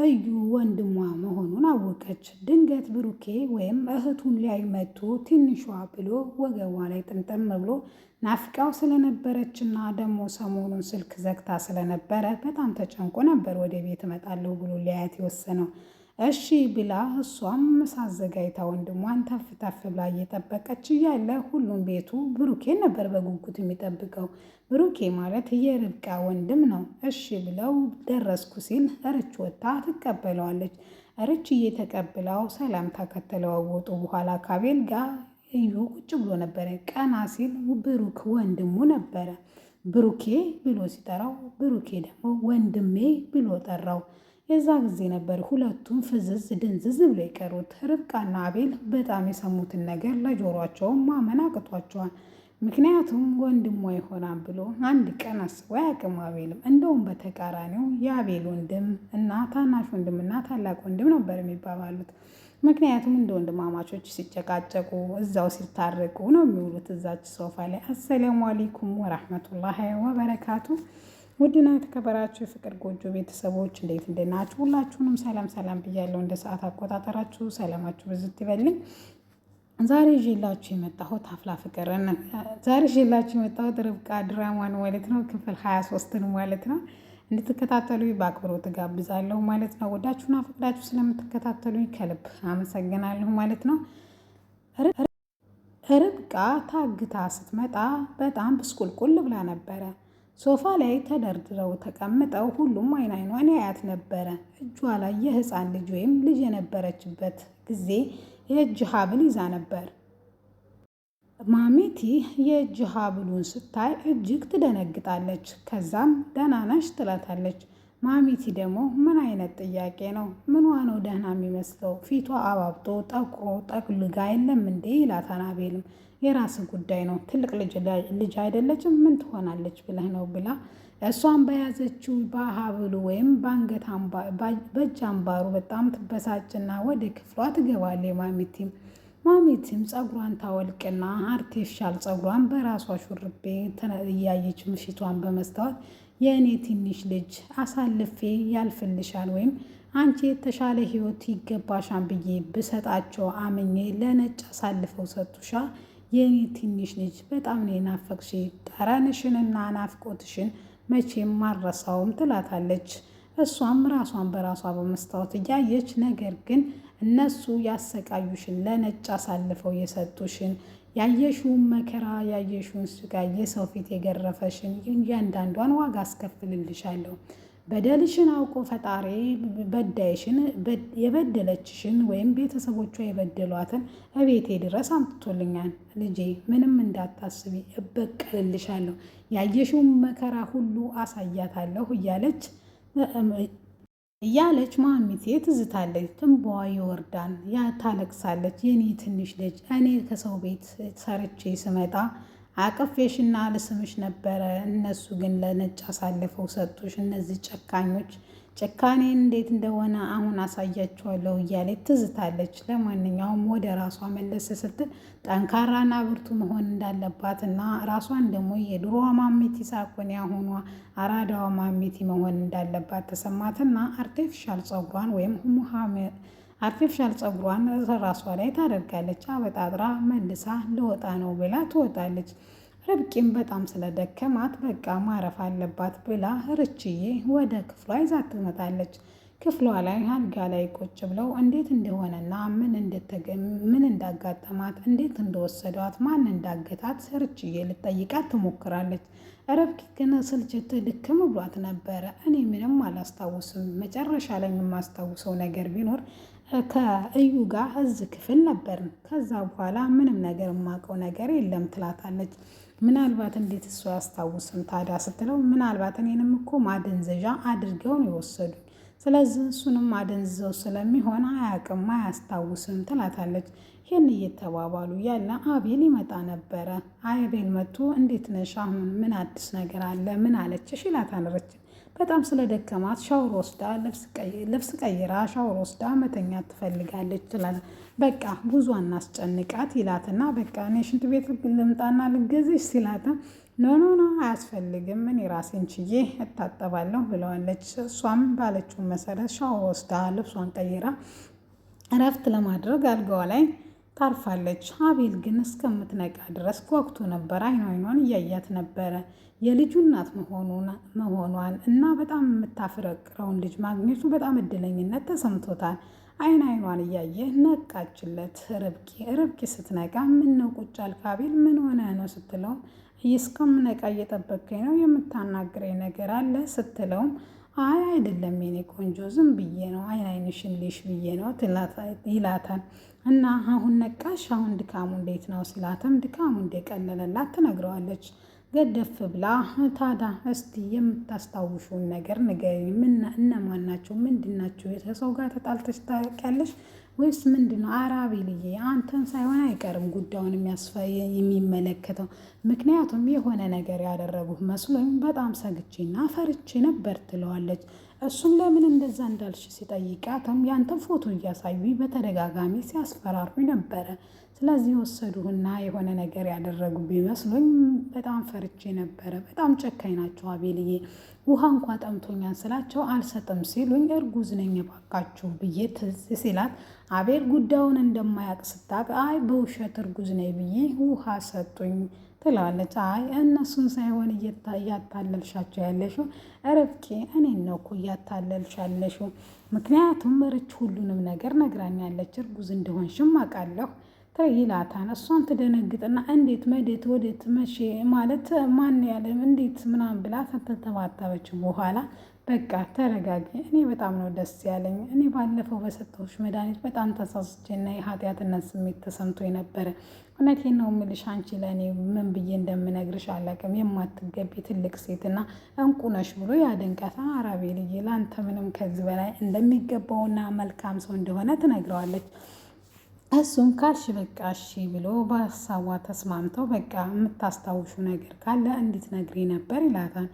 እዩ ወንድሟ መሆኑን አወቀች። ድንገት ብሩኬ ወይም እህቱን ሊያይ መጥቶ ትንሿ ብሎ ወገቧ ላይ ጥምጥም ብሎ ናፍቃው ስለነበረችና ደግሞ ሰሞኑን ስልክ ዘግታ ስለነበረ በጣም ተጨንቆ ነበር ወደ ቤት እመጣለሁ ብሎ ሊያያት የወሰነው። እሺ ብላ እሷም ምሳ አዘጋጅታ ወንድሟን ተፍ ተፍ ብላ እየጠበቀች እያለ ሁሉም ቤቱ ብሩኬን ነበር በጉጉት የሚጠብቀው። ብሩኬ ማለት የርብቃ ወንድም ነው። እሺ ብለው ደረስኩ ሲል ርች ወጥታ ትቀበለዋለች። ርች እየተቀብለው ሰላምታ ከተለዋወጡ በኋላ ከአቤል ጋር እዩ ቁጭ ብሎ ነበረ። ቀና ሲል ብሩክ ወንድሙ ነበረ። ብሩኬ ብሎ ሲጠራው ብሩኬ ደግሞ ወንድሜ ብሎ ጠራው። የዛ ጊዜ ነበር ሁለቱም ፍዝዝ ድንዝዝ ብሎ የቀሩት። ርብቃና አቤል በጣም የሰሙትን ነገር ለጆሯቸውም ማመን አቅቷቸዋል። ምክንያቱም ወንድሟ ይሆናል ብሎ አንድ ቀን አስቦ አያውቅም አቤልም። እንደውም በተቃራኒው የአቤል ወንድም እና ታናሽ ወንድም እና ታላቅ ወንድም ነበር የሚባባሉት። ምክንያቱም እንደ ወንድማማቾች ሲጨቃጨቁ እዛው ሲታረቁ ነው የሚውሉት እዛች ሶፋ ላይ። አሰላሙ አለይኩም ወራህመቱላሂ ወበረካቱ። ውድና የተከበራችሁ የፍቅር ጎጆ ቤተሰቦች እንዴት እንደናችሁ? ሁላችሁንም ሰላም ሰላም ብያለሁ። እንደ ሰዓት አቆጣጠራችሁ ሰላማችሁ ብዝት ይበልኝ። ዛሬ ይዤላችሁ የመጣሁት አፍላ ፍቅርን ዛሬ ይዤላችሁ የመጣሁት ርብቃ ድራማን ማለት ነው፣ ክፍል 23 ማለት ነው። እንድትከታተሉኝ በአክብሮት ጋብዛለሁ ማለት ነው። ወዳችሁና ፈቅዳችሁ ስለምትከታተሉኝ ከልብ አመሰግናለሁ ማለት ነው። ርብቃ ታግታ ስትመጣ በጣም ብስቁልቁል ብላ ነበረ። ሶፋ ላይ ተደርድረው ተቀምጠው ሁሉም አይን አይኗን ያያት ነበረ። እጇ ላይ የህፃን ልጅ ወይም ልጅ የነበረችበት ጊዜ የእጅ ሀብል ይዛ ነበር። ማሜቲ የእጅ ሀብሉን ስታይ እጅግ ትደነግጣለች። ከዛም ደህና ነሽ ትላታለች። ማሜቲ ደግሞ ምን አይነት ጥያቄ ነው? ምኗ ነው ደህና የሚመስለው? ፊቷ አባብጦ ጠቁሮ ጠቅልጋ የለም እንዴ ይላታል አቤልም። የራስ ጉዳይ ነው፣ ትልቅ ልጅ አይደለችም፣ ምን ትሆናለች ብለህ ነው ብላ እሷን በያዘችው በሀብሉ ወይም በአንገት በእጅ አምባሩ በጣም ትበሳጭና ወደ ክፍሏ ትገባለች። ማሚቲም ፀጉሯን ታወልቅና አርቴፊሻል ፀጉሯን በራሷ ሹርቤ እያየች ምሽቷን በመስታወት የእኔ ትንሽ ልጅ አሳልፌ ያልፍልሻል ወይም አንቺ የተሻለ ህይወት ይገባሻን ብዬ ብሰጣቸው አምኜ ለነጭ አሳልፈው ሰጡሻ። የእኔ ትንሽ ልጅ በጣም ነው የናፈቅሽ፣ ጠረንሽንና ናፍቆትሽን መቼም ማረሳውም ትላታለች። እሷም ራሷን በራሷ በመስታወት እያየች ነገር ግን እነሱ ያሰቃዩሽን ለነጭ አሳልፈው የሰጡሽን ያየሽውን መከራ ያየሽውን ስቃይ የሰው ፊት የገረፈሽን እያንዳንዷን ዋጋ አስከፍልልሻለሁ። በደልሽን አውቆ ፈጣሪ በዳይሽን የበደለችሽን ወይም ቤተሰቦቿ የበደሏትን እቤቴ ድረስ አምጥቶልኛል። ልጄ ምንም እንዳታስቢ እበቀልልሻለሁ፣ ያየሽውን መከራ ሁሉ አሳያታለሁ እያለች ማሚቴ ትዝታለች። ትንባዋ ይወርዳል፣ ታለቅሳለች። የኔ ትንሽ ልጅ እኔ ከሰው ቤት ሰርቼ ስመጣ አቀፌሽና ልስምሽ ነበረ፣ እነሱ ግን ለነጭ አሳልፈው ሰጡሽ። እነዚህ ጨካኞች ጭካኔን እንዴት እንደሆነ አሁን አሳያቸዋለሁ እያለች ትዝታለች። ለማንኛውም ወደ ራሷ መለስ ስትል ጠንካራና ብርቱ መሆን እንዳለባትና ራሷን ደግሞ የድሮዋ ማሚቲ ሳኮን ያሁኗ አራዳዋ ማሚቲ መሆን እንዳለባት ተሰማትና አርቲፊሻል ፀጉሯን ወይም አርቲፊሻል ፀጉሯን ራሷ ላይ ታደርጋለች። አበጣጥራ መልሳ ልወጣ ነው ብላ ትወጣለች። ርብቃም በጣም ስለደከማት በቃ ማረፍ አለባት ብላ ርችዬ ወደ ክፍሏ ይዛት ትመጣለች። ክፍሏ ላይ አልጋ ላይ ቁጭ ብለው እንዴት እንደሆነና ምን እንዳጋጠማት እንዴት እንደወሰዷት ማን እንዳገታት ርችዬ ልጠይቃት ትሞክራለች። ርብቃ ግን ስልችት ድክም ብሏት ነበረ። እኔ ምንም አላስታውስም፣ መጨረሻ ላይ የማስታውሰው ነገር ቢኖር ከእዩ ጋር እዚህ ክፍል ነበርን፣ ከዛ በኋላ ምንም ነገር የማውቀው ነገር የለም ትላታለች። ምናልባት እንዴት እሱ አያስታውስም ታዲያ ስትለው፣ ምናልባት እኔንም እኮ ማደንዘዣ አድርገው ነው የወሰዱኝ፣ ስለዚህ እሱንም አደንዝዘው ስለሚሆን አያውቅም አያስታውስም ትላታለች። ይህን እየተባባሉ ያለ አቤል ይመጣ ነበረ። አቤል መጥቶ እንዴት ነሽ? አሁን ምን አዲስ ነገር አለ? ምን አለችሽ? ይላታል። በጣም ስለደከማት ሻወር ወስዳ ልብስ ቀይራ ሻወር ወስዳ መተኛት ትፈልጋለች ትላለች። በቃ ብዙ አናስጨንቃት ይላትና በቃ እኔ ሽንት ቤት ልምጣና ልገዝሽ ሲላታ ኖ ኖ ኖ አያስፈልግም፣ እኔ ራሴን ችዬ እታጠባለሁ ብለዋለች። እሷም ባለችው መሰረት ሻወር ወስዳ ልብሷን ቀይራ እረፍት ለማድረግ አልጋዋ ላይ ታርፋለች። አቤል ግን እስከምትነቃ ድረስ ጓጉቶ ነበር። አይኗን እያያት ነበረ የልጁ እናት መሆኗን እና በጣም የምታፈቅረውን ልጅ ማግኘቱ በጣም እድለኝነት ተሰምቶታል። አይኗን እያየ ነቃችለት። ርብቃ ስትነቃ ምን ነው ቁጭ አልክ አቤል ምን ሆነ ነው ስትለውም እስከምነቃ እየጠበቀኝ ነው የምታናግረኝ ነገር አለ ስትለውም አይ አይደለም የኔ ቆንጆ ዝም ብዬ ነው አይንሽን ልሽ ብዬ ነው ይላታል። እና አሁን ነቃሽ አሁን ድካሙ እንዴት ነው ሲላትም ድካሙ እንደቀለለላት ትነግረዋለች። ገደፍ ብላ ታዲያ እስቲ የምታስታውሹን ነገር ንገሪኝ፣ እነማን ናቸው? ምንድን ናቸው? ከሰው ጋር ተጣልተሽ ታውቂያለሽ ወይስ ምንድን ነው? ኧረ አቤልዬ አንተን ሳይሆን አይቀርም ጉዳዩን የሚመለከተው ምክንያቱም የሆነ ነገር ያደረጉት መስሎኝ በጣም ሰግቼና ፈርቼ ነበር ትለዋለች። እሱም ለምን እንደዛ እንዳልሽ ሲጠይቃትም ያንተን ፎቶ እያሳዩ በተደጋጋሚ ሲያስፈራሩኝ ነበረ። ስለዚህ ወሰዱህና የሆነ ነገር ያደረጉ ቢመስሉኝ በጣም ፈርቼ ነበረ። በጣም ጨካኝ ናቸው አቤልዬ። ውሃ እንኳ ጠምቶኛል ስላቸው አልሰጥም ሲሉኝ እርጉዝ ነኝ ባካችሁ ብዬ ትዝ ሲላት አቤል ጉዳዩን እንደማያውቅ ስታውቅ አይ በውሸት እርጉዝ ነኝ ብዬ ውሃ ሰጡኝ ትላለች። አይ እነሱን ሳይሆን እያታለልሻቸው ያለሽው ርብቃ እኔን ነው እኮ እያታለልሽ ያለሽው። ምክንያቱም ርች ሁሉንም ነገር ነግራኛለች እርጉዝ እንደሆንሽም አውቃለሁ ይላታል። እሷን ትደነግጥና እንዴት መዴት ወዴት መቼ ማለት ማን ያለ እንዴት ምናምን ብላ ከተተባተበች በኋላ በቃ ተረጋጊ፣ እኔ በጣም ነው ደስ ያለኝ። እኔ ባለፈው በሰጠሁሽ መድኃኒት በጣም ተሳስቼና የኃጢአትነት ስሜት ተሰምቶ ነበረ። እውነቴን ነው የምልሽ አንቺ ለእኔ ምን ብዬ እንደምነግርሽ አላውቅም። የማትገቢ ትልቅ ሴትና እንቁ ነሽ ብሎ ያደንቃታል። ኧረ አቤልዬ ለአንተ ምንም ከዚህ በላይ እንደሚገባውና መልካም ሰው እንደሆነ ትነግረዋለች። እሱም ካልሽ በቃ እሺ ብሎ በሀሳቧ ተስማምተው በቃ የምታስታውሹ ነገር ካለ እንድትነግሪ ነበር ይላታል።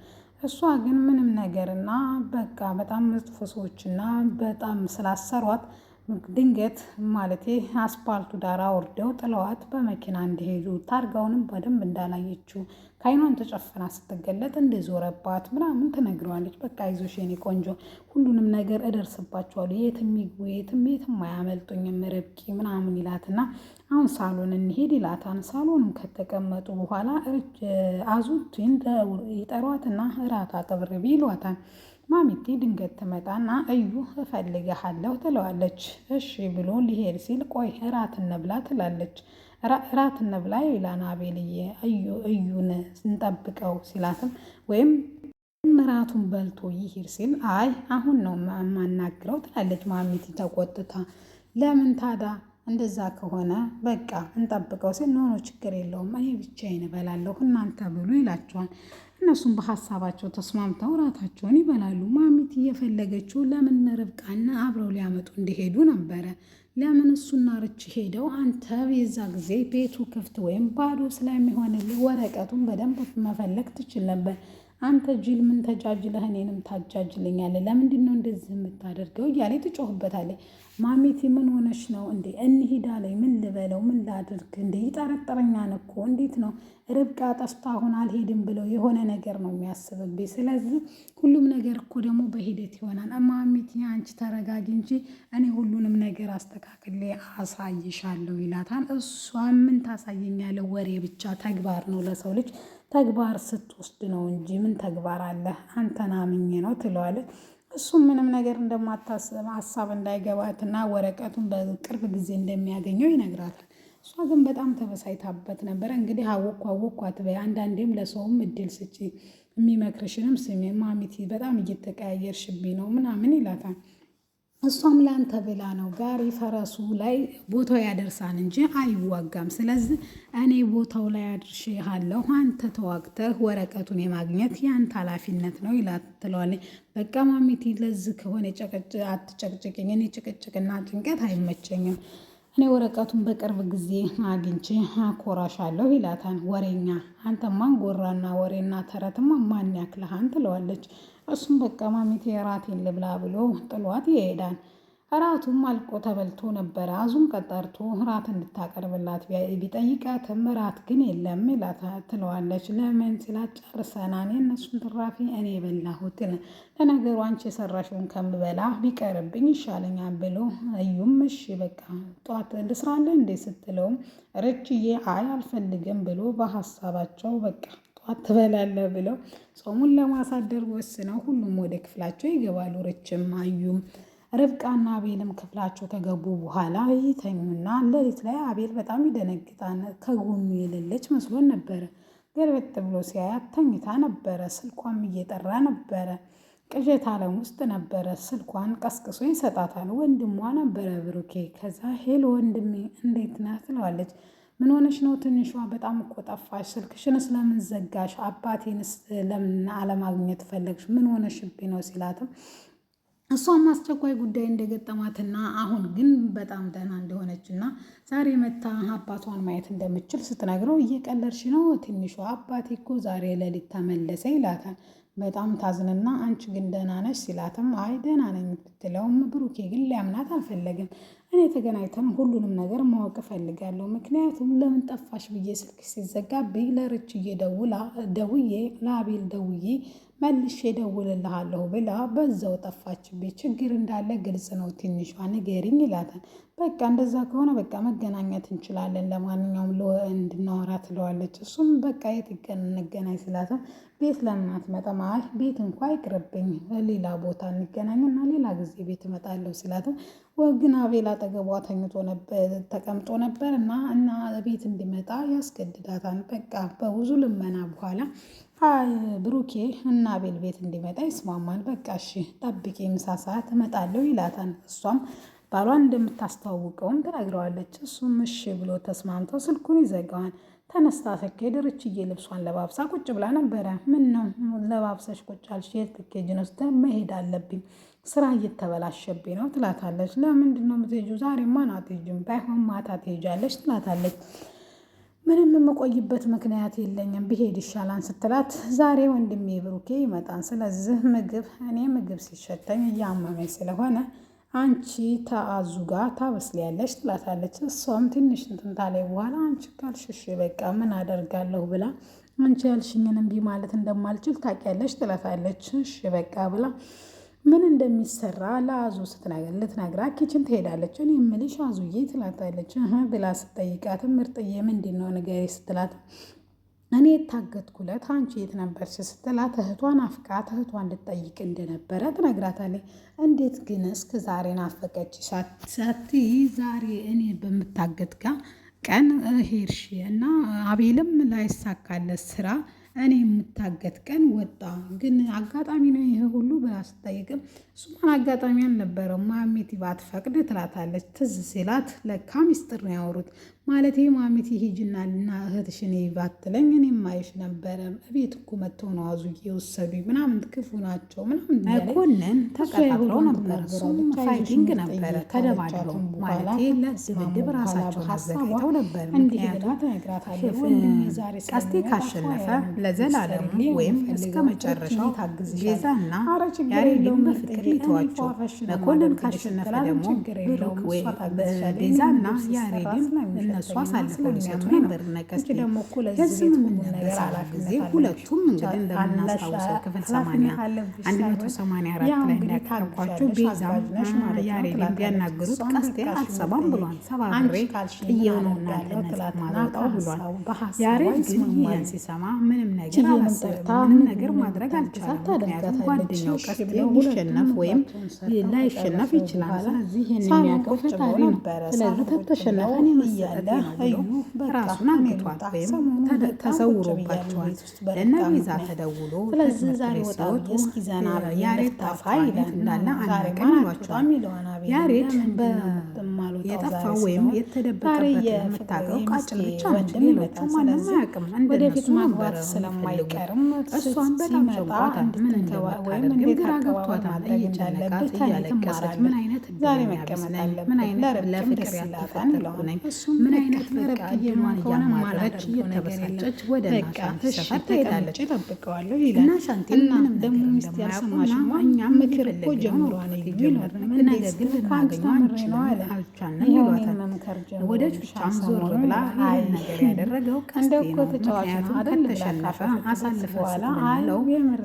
እሷ ግን ምንም ነገርና በቃ በጣም መጥፎ ሰዎችና በጣም ስላሰሯት ድንገት ማለቴ አስፓልቱ ዳር አውርደው ጥለዋት በመኪና እንዲሄዱ ታርጋውንም በደንብ እንዳላየችው ከዓይኗን ተጨፍና ስትገለጥ እንደዞረባት ምናምን ትነግረዋለች። በቃ አይዞሽ የኔ ቆንጆ ሁሉንም ነገር እደርስባቸዋለሁ፣ የትም ይግቡ የትም አያመልጡኝም ርብቃ ምናምን ይላትና አሁን ሳሎን እንሄድ ይላታል። ሳሎንም ከተቀመጡ በኋላ አዙቲን ይጠሯትና እራት አቅርቢ ይሏታል። ማሚቴ ድንገት ትመጣና እዩ እፈልግሃለሁ ትለዋለች። እሺ ብሎ ሊሄድ ሲል ቆይ እራት እንብላ ትላለች። እራት እንብላ ይላል አቤልዬ እዩን እንጠብቀው ሲላትም ወይም እራቱን በልቶ ይሄድ ሲል አይ አሁን ነው የማናግረው ትላለች ማሚቴ ተቆጥታ። ለምን ታዲያ እንደዛ ከሆነ በቃ እንጠብቀው ሲል ኖ ችግር የለውም እኔ ብቻዬን እበላለሁ እናንተ ብሉ ይላቸዋል። እነሱም በሀሳባቸው ተስማምተው እራታቸውን ይበላሉ። ማሚት እየፈለገችው ለምን ርብቃና አብረው ሊያመጡ እንዲሄዱ ነበረ። ለምን እሱና ርች ሄደው አንተ የዛ ጊዜ ቤቱ ክፍት ወይም ባዶ ስለሚሆንልህ ወረቀቱን በደንብ መፈለግ ትችል ነበር። አንተ ጅል ምን ተጃጅለህ እኔንም ታጃጅለኛለህ? ለምንድን ነው እንደዚህ የምታደርገው? እያለ ትጮህበታለች። ማሚቲ ምን ሆነች ነው እንዴ? እንሂዳ ላይ ምን ልበለው ምን ላድርግ እንዴ? ይጠረጥረኛል እኮ እንዴት ነው ርብቃ ጠፍታ አሁን አልሄድም ብለው የሆነ ነገር ነው የሚያስብብኝ። ስለዚህ ሁሉም ነገር እኮ ደግሞ በሂደት ይሆናል። ማሚቲ አንቺ ተረጋጊ እንጂ እኔ ሁሉንም ነገር አስተካክሌ አሳይሻለሁ ይላታል። እሷ ምን ታሳየኛለህ? ወሬ ብቻ ተግባር ነው ለሰው ልጅ ተግባር ስትወስድ ነው እንጂ ምን ተግባር አለ? አንተን አምኜ ነው ትለዋለች። እሱም ምንም ነገር እንደማታስብ ሀሳብ እንዳይገባትና ወረቀቱን በቅርብ ጊዜ እንደሚያገኘው ይነግራታል። እሷ ግን በጣም ተበሳይታበት ነበረ። እንግዲህ አወቅኩ አትበይ፣ አንዳንዴም ለሰውም እድል ስጪ፣ የሚመክርሽንም ስሚ፣ ማሚቲ በጣም እየተቀያየርሽብኝ ነው ምናምን ይላታል። እሷም ላንተ ብላ ነው ጋሪ ፈረሱ ላይ ቦታው ያደርሳን እንጂ አይዋጋም። ስለዚህ እኔ ቦታው ላይ አድርሼሃለሁ፣ አንተ ተዋግተህ ወረቀቱን የማግኘት ያንተ ኃላፊነት ነው ይላት ትለዋለች። በቃ ማሚቲ ለዚህ ከሆነ አትጨቅጭቅኝ፣ እኔ ጭቅጭቅና ጭንቀት አይመቸኝም። እኔ ወረቀቱን በቅርብ ጊዜ አግኝቼ አኮራሻለሁ ይላታል። ወሬኛ አንተማን ጎራና ወሬና ተረትማ ማን ያክልሃን ትለዋለች። እሱም በቃ ማሚቴ እራቴን ልብላ ብሎ ጥሏት ይሄዳል። እራቱም አልቆ ተበልቶ ነበረ። አዙም ቀጠርቶ እራት እንድታቀርብላት ቢጠይቃትም እራት ግን የለም ትለዋለች። ለምን ሲላት ጨርሰናል፣ የእነሱን ትራፊ እኔ የበላሁት፣ ለነገሩ አንቺ የሰራሽውን ከምበላ ቢቀርብኝ ይሻለኛል ብሎ እዩም እሺ በቃ ጠዋት ልስራለን እንዴ ስትለውም ርችዬ አይ አልፈልግም ብሎ በሀሳባቸው በቃ ጠዋት ትበላለህ ብለው ጾሙን ለማሳደር ወስነው ሁሉም ወደ ክፍላቸው ይገባሉ። ርችም አዩም ርብቃና አቤልም ክፍላቸው ከገቡ በኋላ ይተኙና ሌሊት ላይ አቤል በጣም ይደነግጣል። ከጎኑ የሌለች መስሎን ነበረ። ገልበጥ ብሎ ሲያያት ተኝታ ነበረ። ስልኳም እየጠራ ነበረ። ቅዠት ዓለም ውስጥ ነበረ። ስልኳን ቀስቅሶ ይሰጣታል። ወንድሟ ነበረ ብሩኬ። ከዛ ሄሎ ወንድሜ እንዴት ነህ ትለዋለች። ምን ሆነሽ ነው ትንሿ? በጣም እኮ ጠፋሽ። ስልክሽን ስለምን ዘጋሽ? አባቴንስ ለምን አለማግኘት ፈለግሽ? ምን ሆነሽብኝ ነው ሲላትም እሷም አስቸኳይ ጉዳይ እንደገጠማትና አሁን ግን በጣም ደህና እንደሆነች እና ዛሬ መታ አባቷን ማየት እንደምችል ስትነግረው እየቀለድሽ ነው ትንሿ፣ አባቴ እኮ ዛሬ ሌሊት ተመለሰ ይላታል። በጣም ታዝንና አንቺ ግን ደህና ነሽ ሲላትም አይ ደህና ነኝ ብትለውም ብሩኬ ግን ሊያምናት አልፈለግም። እኔ ተገናኝተን ሁሉንም ነገር ማወቅ እፈልጋለሁ፣ ምክንያቱም ለምን ጠፋሽ ብዬ ስልክ ሲዘጋብኝ ለርችዬ ደውዬ ለአቤል ደውዬ መልሼ እደውልልሃለሁ ብላ በዛው ጠፋችብኝ። ችግር እንዳለ ግልጽ ነው፣ ትንሿ ንገሪኝ ይላታል። በቃ እንደዛ ከሆነ በቃ መገናኘት እንችላለን፣ ለማንኛውም እንድናወራ ትለዋለች። እሱም በቃ የት እንገናኝ ሲላትም ቤት ለምን አትመጣም? አይ ቤት እንኳ ይቅርብኝ፣ ሌላ ቦታ እንገናኝና ሌላ ጊዜ ቤት እመጣለሁ ሲላትም ወግን አቤል አጠገቧ ተቀምጦ ነበር እና ቤት እንዲመጣ ያስገድዳታል። በቃ በብዙ ልመና በኋላ ብሩኬ እና አቤል ቤት እንዲመጣ ይስማማል። በቃ እሺ ጠብቂ፣ ምሳ ሰዓት እመጣለሁ ይላታል። እሷም ባሏን እንደምታስተዋውቀውም ትነግረዋለች። እሱም እሺ ብሎ ተስማምተው ስልኩን ይዘጋዋል። ተነስታ ስትሄድ ርችዬ ልብሷን ለባብሳ ቁጭ ብላ ነበረ። ምን ነው ለባብሰሽ ቁጭ አልሽ? የት ልትሄጂ ነው? መሄድ አለብኝ፣ ስራ እየተበላሸብኝ ነው ትላታለች። ለምንድን ነው የምትሄጂው? ዛሬማ አትሄጂም፣ ባይሆን ማታ ትሄጃለች ትላታለች። ምንም የምቆይበት ምክንያት የለኝም፣ ብሄድ ይሻላል ስትላት ዛሬ ወንድሜ ብሩኬ ይመጣል። ስለዚህ እኔ ምግብ ሲሸተኝ እያመመኝ ስለሆነ አንቺ ተአዙ ጋር ታበስሊያለሽ ትላታለች። እሷም ትንሽ እንትን ታለች በኋላ አንቺ ካልሽሽ በቃ ምን አደርጋለሁ ብላ አንቺ ያልሽኝን እምቢ ማለት እንደማልችል ታውቂያለሽ ትላታለች። እሺ በቃ ብላ ምን እንደሚሰራ ለአዙ ልትነግራት ኪችን ትሄዳለች። እኔ የምልሽ አዙዬ ትላታለች። ብላ ስትጠይቃትም ምርጥዬ ምንድን ነው ንገሪ ስትላት እኔ የታገትኩለት አንቺ የት ነበርሽ ስትላት እህቷን አፍቃት እህቷን ልትጠይቅ እንደነበረ ትነግራታለች። እንዴት ግን እስከ ዛሬ ናፈቀች ሳትይ ዛሬ እኔ በምታገት ጋር ቀን ሄድሽ እና አቤልም ላይሳካለት ስራ እኔ የምታገት ቀን ወጣ። ግን አጋጣሚ ነው ይሄ ሁሉ ብላ ስጠይቅም እሱማን አጋጣሚ አልነበረም ማሚቲ ባትፈቅድ ትላታለች። ትዝ ሲላት ለካ ሚስጥር ነው ያወሩት። ማለት ማሚቲ ሂጅና ልና እህትሽን ባትለኝ እኔ ማይሽ ነበረ። ቤት እኮ መጥተው ነው አዙዬ የወሰዱኝ ምናምን ክፉ ናቸው ምናምን መኮንን ተቀጣጥረው ነበር። ፋይቲንግ ነበረ ተደባድበው ማለት ለድብድብ ራሳቸው አዘጋጅተው ነበር። ምክንያቱም ቀስቴ ካሸነፈ ለዘላለም ወይም እስከ መጨረሻው ቤዛና ያሬድን በፍቅር ሊተዋቸው፣ መኮንን ካሸነፈ ደግሞ ብሩክ ወይም ቤዛና ያሬድን እነሱ አሳልፈው ሊሰጡ ነበር። ነቀስቴ የስምምነት በሰዓት ጊዜ ሁለቱም እንግዲህ እንደምናስታውሰው ክፍል 184 ላይ እንዳቀረብኳቸው ቤዛም ያሬድን ቢያናግሩት ቀስቴ አልሰማም ብሏል። ሰባብሬ ጥዬው ነው እናንተነት ማለጣው ብሏል። ያሬድ ግን ይህን ሲሰማ ምንም ነገር ማድረግ አልቻለም። ምክንያቱም ጓደኛው ቀስቴ ሊሸነፍ ወይም ላይሸነፍ ይችላል። ስለዚህ ይህን የሚያውቀው ፈጣሪ ነው። ስለዚህ ተተሸነፈ እያለ ራሱን አንግቷል ወይም ተሰውሮባቸዋል። ለእነ ቤዛ ተደውሎ ስለዚህ ዛሬ ወጣቱ እስኪዘና ያሬድ ጠፋ እንዳለ አናውቅም ይሏቸዋል። ያሬድ የጠፋው ወይም የተደበቀበት የምታውቀው ቃጭል ብቻ ነች። ሌሎቹ ማንም አያውቅም። እንደነሱ ማግባት ስለማይቀርም እሷን በጣም ጨንቋታል። ምን እንደወይም ግራ ገብቷታል። እየጨነቃት እያለቀሰች ምን አይነት ዛሬ መቀመጥ ምን አይነት ለፍቅር ያልተፈጠርኩ ነኝ ምን አይነት በቃ እየማን እያማረች እየተበሳጨች ወደ ሻንቲ ሰፈር ትሄዳለች። ጠብቀዋለሁ ይላል እና ሻንቲ ምንም ደግሞ ሚስት ያልሰማሽማ እኛም ምክር እኮ ጀምሯል ይላል። ነገር ግን ልናገኘው አልቻልንም ይሏታል። ወደ ቹቻም ዞር ብላ ይህን ነገር ያደረገው ቀስቴ ነው፣ ምክንያቱም ከተሸነፈ አሳልፈን ስንለው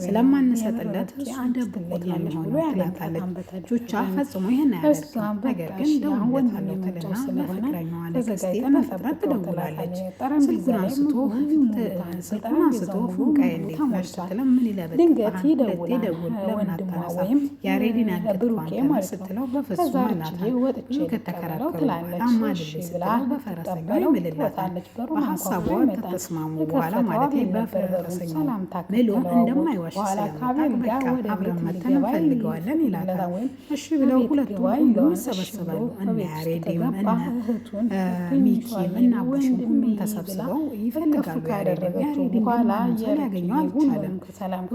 ስለማንሰጥለት እሱ ደብቆታል ብሎ ትላታለች። ቹቻ ፈጽሞ ይህን አያደርግም፣ ነገር ግን ደውለታለሁ ትልና ለፍቅረኛዋ ለቀስቴ በፍጥነት ትደውላለች። ስልኩን አንስቶ ፉንቃዬ እንዴት ነሽ ስትለው ምን ይለበጥ ሁለቴ ደውል ለምን አታነሳም ያሬድን ያገጥኳን ስትለው በፍጹም አላታል። ብዙ ከተከራከሩ በኋላ ማልልኝ ስትለው በፈረሰኛው ይምልላታል። በሀሳቧ ከተስማሙ በኋላ ማለት በፈረሰኛው ምሎ እንደማይዋሽ ስለምታውቅ በቃ አብረን መተን እንፈልገዋለን ይላታል። እሺ ብለው ሁለቱም ሁሉም ይሰበሰባሉ። እነ ያሬድም እነ ሚኪም እና ቡሽም ሁሉም ተሰብስበው ይፈልጋሉ ያሬድን በኋላ ሊያገኘው አልቻለም።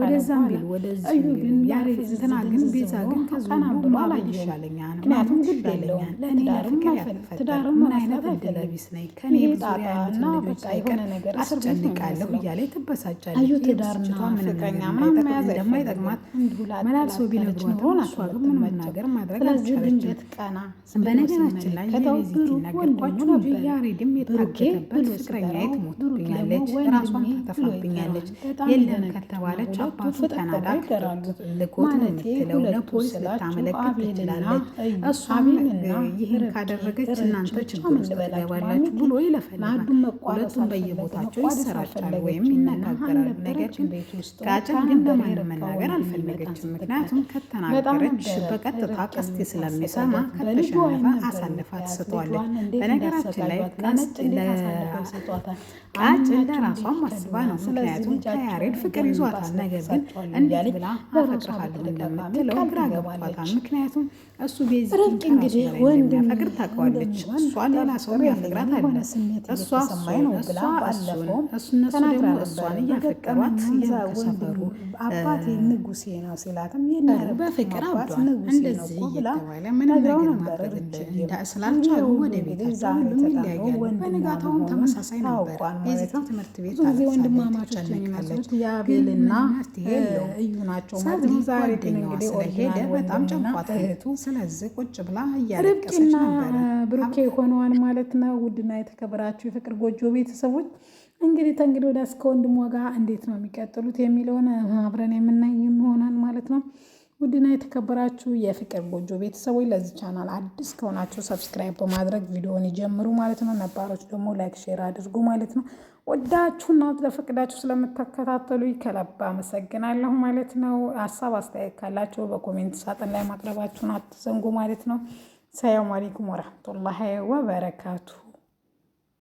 ወደዛም ቢሉ ወደዚህም ቢሉ ያሬድ እንትና ግን ቤዛ ግን ከዙሉ ባላ ይሻለኛል፣ ምክንያቱም ግድ የለኛል ለእኔ ለፍቅር ያልተፈጠረ ምን አይነት እድለቢስ ነኝ ከኔ ዙሪያ ያሉትን ልጆች ሳይቀር አስጨንቃለሁ እያለ ትበሳጫለች። የብስጭቷ ምንም እንደማይጠቅማት መላልሰው ቢነግሯት እሷ ግን ምንም መናገር ማድረግ አልቻለችም። በነገራችን ላይ የቤዚቲ ነገርኳችሁ እንጂ ያሬድም የታገተበት ፍቅረኛዬ ትሞትብኛለች፣ ራሷን ታጠፋብኛለች፣ የለም ከተባለች አባቱ ተናዳ ልኮት ነው የምትለው፣ ለፖሊስ ልታመለክት ትችላለች። እሷም ይህን ካደረገች እናንተ ችግር ውስጥ ትገባላችሁ ብሎ ይለፈልጋል። ሁለቱም በየቦታቸው ይሰራጫሉ ወይም ይነጋገራሉ። ነገር ግን ጋጭን ግን ለማንም መናገር አልፈለገችም። ምክንያቱም ከተናገረች በቀጥታ ቀስቴ ስለሚሰማ ከተሸነፈ አሳልፋ ትሰጠዋለች። በነገራችን ላይ ቃጭ ለራሷም አስባ ነው። ምክንያቱም ከያሬድ ፍቅር ይዟታል። ነገር ግን እንዴት ብላ አፈቅርሃለሁ እንደምትለው ግራ ገብቷታል። ምክንያቱም እሱ ቤዚቲን ከራሱ በላይ እንደሚያፈቅር ታውቀዋለች። እሷ ሌላ ሰው ያፈቅራት አለ። እሷ እነሱ ደግሞ እሷን እያፈቀሯት የሰፈሩ አባቴ ንጉሴ ነው ሲላትም በፍቅር አብዷል። እንደዚህ እየተባለ ምንም ነገር ማድረግ ስላልቻሉ ወደ ቤታቸው ሁሉም ይለያያሉ። በንጋታውም ተመሳሳይ ነበር። ቤዚቲ ትምህርት ቤት ወንድማማቾች የሚመስሉት የአቤልና እዩ ናቸው ማለት ነው። ዛሬ ግን እንግዲህ ስለሄደ በጣም ጨንቋት እህቱ ስለዚህ ቁጭ ብላ እያለቀሰች ነበረ። ብሩኬ ሆነዋል ማለት ነው። ውድና የተከበራችሁ የፍቅር ጎጆ ቤተሰቦች እንግዲህ ተንግዲህ ወደ እስከ ወንድሟ ጋር እንዴት ነው የሚቀጥሉት የሚለውን አብረን የምናይ ይሆናል ማለት ነው። ውድና የተከበራችሁ የፍቅር ጎጆ ቤተሰቦች ለዚህ ቻናል አዲስ ከሆናችሁ ሰብስክራይብ በማድረግ ቪዲዮውን ይጀምሩ ማለት ነው። ነባሮች ደግሞ ላይክ፣ ሼር አድርጉ ማለት ነው። ወዳችሁና ለፈቅዳችሁ ስለምትከታተሉ ከልብ አመሰግናለሁ ማለት ነው። ሀሳብ አስተያየት ካላችሁ በኮሜንት ሳጥን ላይ ማቅረባችሁን አትዘንጉ ማለት ነው። ሰላም አለይኩም ወራህመቱላሂ ወበረካቱ።